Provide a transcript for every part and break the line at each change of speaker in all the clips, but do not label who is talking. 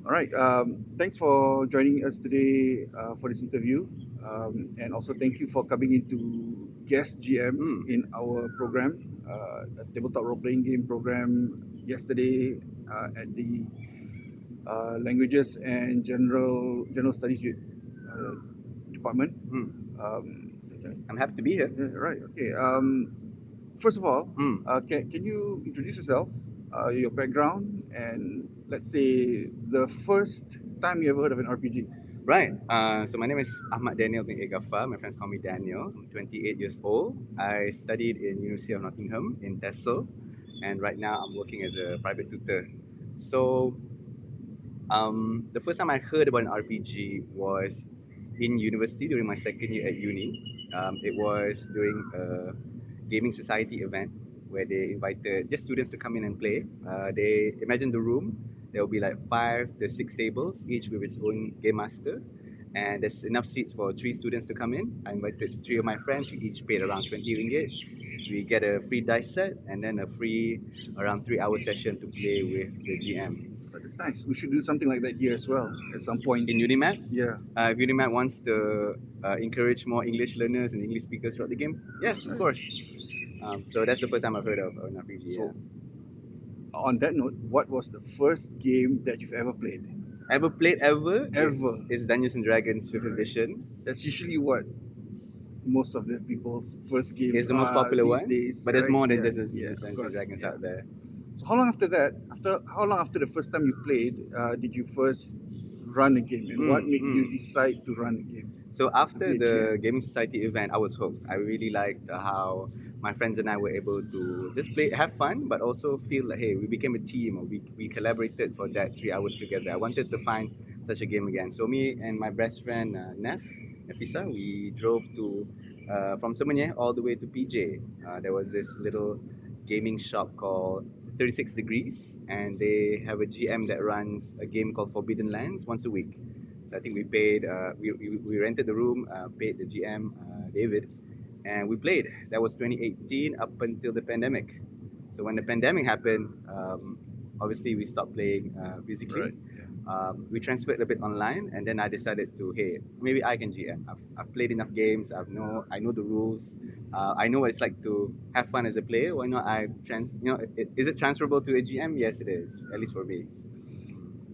All right. Thanks for joining us today for this interview. And also thank you for coming in to guest GMs
Mm,
in our program, a tabletop role playing game program yesterday at the Languages and General Studies Department.
mm.
Okay.
I'm happy to be here.
Yeah, right. Okay. First of all,
Mm.
can you introduce yourself, your background, and let's say the first time you ever heard of an RPG?
Right. So my name is Ahmad Daniel bin Egafa. My friends call me Daniel. I'm 28 years old. I studied in University of Nottingham in Texel, and right now I'm working as a private tutor. So the first time I heard about an RPG was in university during my second year at uni. It was during a gaming society event where they invited just students to come in and play. They imagine the room. There will be like 5 to 6 tables, each with its own game master, and there's enough seats for 3 students to come in. I invited 3 of my friends. We each paid around 20 ringgit. We get a free dice set and then a free around 3 hour session to play with the GM.
But it's nice. We should do something like that here as well at some point.
In UniMAP,
Yeah.
if UniMAP wants to encourage more English learners and English speakers throughout the game, yes, of
Right.
course. So that's the first time I've heard of an RPG. Yeah.
So, on that note, what was the first game that you've ever played?
Ever played ever?
Ever.
It's Dungeons and Dragons Fifth
Right.
Edition.
That's usually what most of the people's first games
It's the most
are
popular
these
one,
days,
but there's
right?
more than
Yeah.
just
Yeah. Of
Dungeons and
course.
Dragons
Yeah.
out there.
So how long after that? After how long after the first time you played did you first run a game, and what made you
Mm.
decide to run a game
So
to
after
be a
the
GM?
gaming society event, I was hooked. I really liked how my friends and I were able to just play, have fun, but also feel like, hey, we became a team, or we collaborated for that 3 hours together. I wanted to find such a game again. So me and my best friend Nefisa, we drove to from Semenyih all the way to PJ. There was this little gaming shop called 36 Degrees, and they have a GM that runs a game called Forbidden Lands once a week. So I think we paid, we rented the room, paid the GM, David, and we played. That was 2018 up until the pandemic. So when the pandemic happened, obviously we stopped playing physically.
Right. Yeah.
We transferred a bit online, and then I decided to, hey, maybe I can GM. I've played enough games. I know the rules. I know what it's like to have fun as a player. Why not is it transferable to a GM? Yes, it is. At least for me.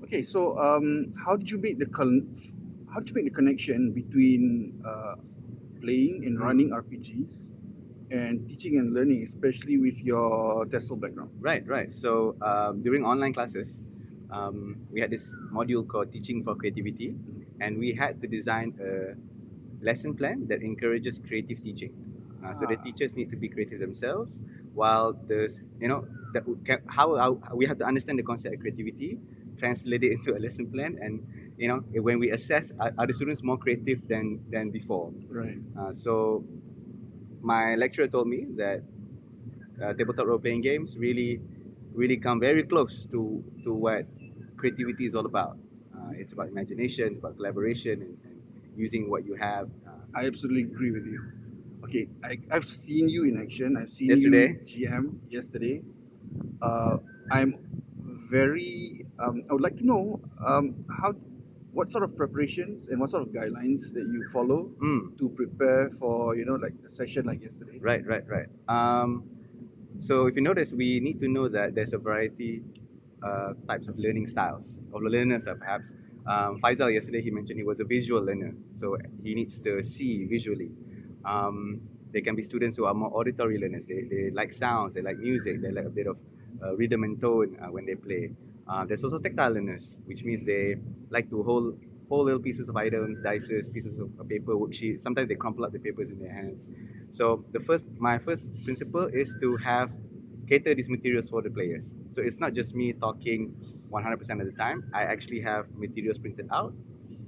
Okay. So how did you make the connection between playing and running
Mm.
RPGs and teaching and learning, especially with your TESOL background?
Right, right. So during online classes, we had this module called Teaching for Creativity, and we had to design a lesson plan that encourages creative teaching. So the
Ah,
teachers need to be creative themselves, while how we have to understand the concept of creativity, translate it into a lesson plan, and when we assess, are the students more creative than before?
right.
So my lecturer told me that tabletop role playing games really come very close to what creativity is all about. It's about imagination, it's about collaboration, and using what you have.
I absolutely agree with you. Okay, I've seen you in action. I've seen you
Yesterday,
GM yesterday. Uh, I'm very. I would like to know what sort of preparations and what sort of guidelines that you follow
mm,
to prepare for like a session like yesterday.
right. So if you notice, we need to know that there's a variety types of learning styles of learners, perhaps. Faisal yesterday he mentioned he was a visual learner, so he needs to see visually. Um, there can be students who are more auditory learners. They like sounds, they like music, they like a bit of rhythm and tone when they play. There's also tactile learners, which means they like to hold little pieces of items, dices, pieces of paper, worksheets. Sometimes they crumple up the papers in their hands. So my first principle is to have cater these materials for the players. So it's not just me talking 100% of the time. I actually have materials printed out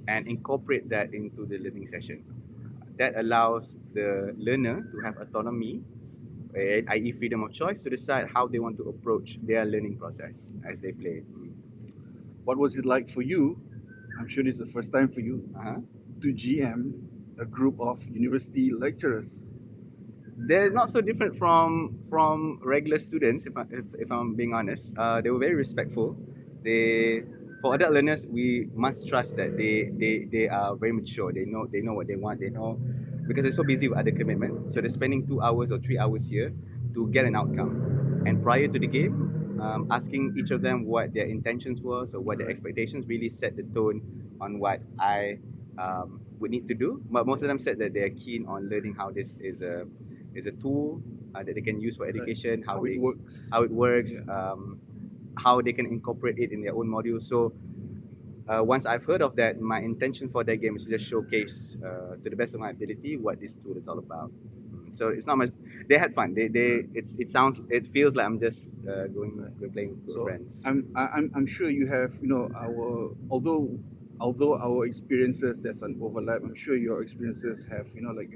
and incorporate that into the learning session. That allows the learner to have autonomy, i.e., freedom of choice, to decide how they want to approach their learning process as they play.
What was it like for you? I'm sure this is the first time for you
Uh-huh.
to GM a group of university lecturers.
They're not so different from regular students. If I'm being honest, they were very respectful. They for adult learners, we must trust that they are very mature. They know what they want. They know because they're so busy with other commitment. So they're spending 2 hours or 3 hours here to get an outcome. And prior to the game, asking each of them what their intentions was or what their
Right.
expectations really set the tone on what I would need to do. But most of them said that they're keen on learning how this is a tool that they can use for
Right.
education,
How it
how
works.
it works,
Yeah.
how they can incorporate it in their own modules. So once I've heard of that, my intention for that game is to just showcase to the best of my ability what this tool is all about. So it's not much. They had fun.
Right.
It feels like I'm just
Right.
going playing with
So
friends.
I'm sure you have, our, although our experiences, there's an overlap. I'm sure your experiences have, like,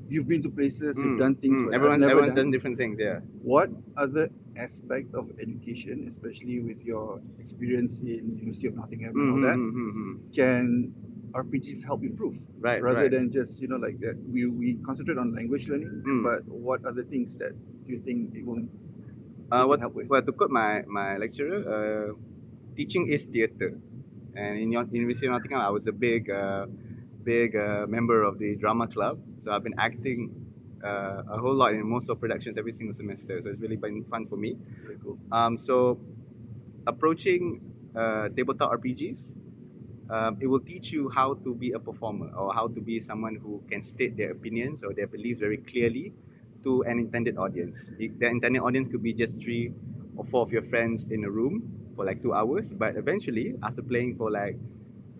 you've been to places, you've done things where I've never
Everyone's done
done.
different things. Yeah.
What other aspect of education, especially with your experience in University of Nottingham and all that, can RPGs help improve,
Right.
rather
Right.
than just, like that? We concentrate on language learning,
Mm.
but what other things that do you think it can
What
help with?
well to quote my lecturer, teaching is theatre, and in University of Nottingham, I was a big member of the drama club. So I've been acting a whole lot in most of productions every single semester. So it's really been fun for me.
Very cool.
So approaching tabletop RPGs, it will teach you how to be a performer or how to be someone who can state their opinions or their beliefs very clearly to an intended audience. The intended audience could be just 3 or 4 of your friends in a room for like 2 hours, but eventually, after playing for like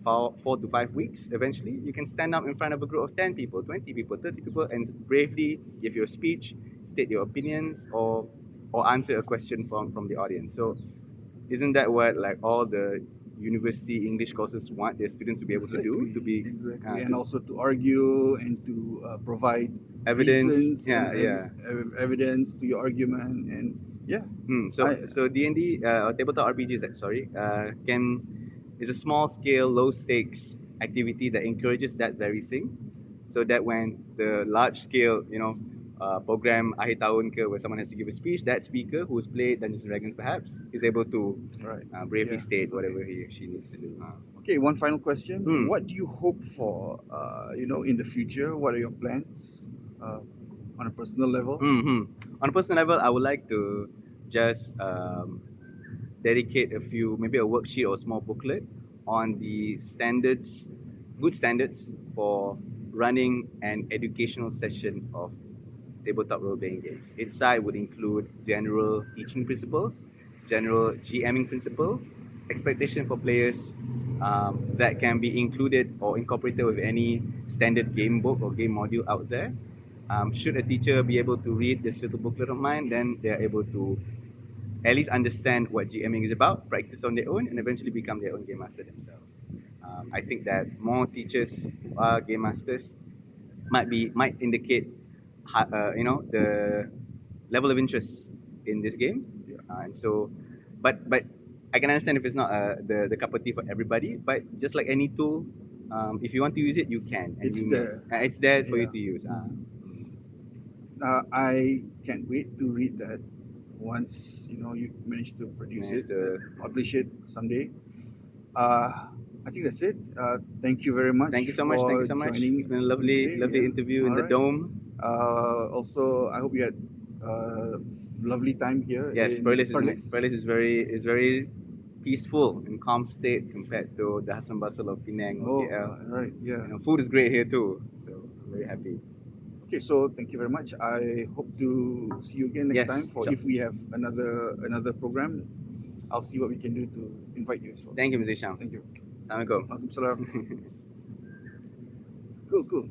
4 to 5 weeks, eventually you can stand up in front of a group of 10 people, 20 people, 30 people, and bravely give your speech, state your opinions, or answer a question from the audience. So isn't that what like all the university English courses want their students to be able to do? To
Exactly,
be
exactly, and
to
also to argue and to provide
evidence.
reasons and
Yeah, yeah.
evidence to your argument, and yeah,
So
I
so D&D or tabletop RPGs, sorry, can is a small scale, low stakes activity that encourages that very thing, so that when the large scale, program akhir tahun ke, where someone has to give a speech, that speaker who's played Dungeons and Dragons perhaps is able to
right,
bravely
yeah,
state
okay.
whatever he or she needs to do.
Okay, one final question.
Hmm.
What do you hope for, in the future? What are your plans, uh, on a personal level?
On a personal level, I would like to just dedicate maybe a worksheet or a small booklet on the standards, good standards for running an educational session of tabletop role-playing games. Its side would include general teaching principles, general GMing principles, expectation for players that can be included or incorporated with any standard game book or game module out there. Should a teacher be able to read this little booklet of mine, then they are able to at least understand what GMing is about, practice on their own, and eventually become their own game master themselves. I think that more teachers who are game masters might indicate the level of interest in this game,
Yeah,
and so, but I can understand if it's not the cup of tea for everybody. But just like any tool, if you want to use it, you can, and
it's
you may.
there.
It's there for you
Yeah,
to use.
I can't wait to read that once you manage to produce
Manage
it
to.
and publish it someday. Uh, I think that's it. Thank you very much
Thank you so much. Thank you
for
so much. It's
joining
been a
me
lovely,
today.
lovely
Yeah.
interview in
All
the
right.
dome.
Also, I hope you had a lovely time here
Yes,
in Perlis.
Perlis is very peaceful and calm state compared to the hustle and bustle of Penang or
Oh,
KL.
right. Yeah.
Food is great here too, so I'm very happy.
Okay. So thank you very much. I hope to see you again next time
Yes,
for
sure.
if we have another program. I'll see what we can do to invite you as well.
Thank you, Mr. Sham.
Thank you.
Assalamualaikum.
Waalaikumsalam. Cool. Cool.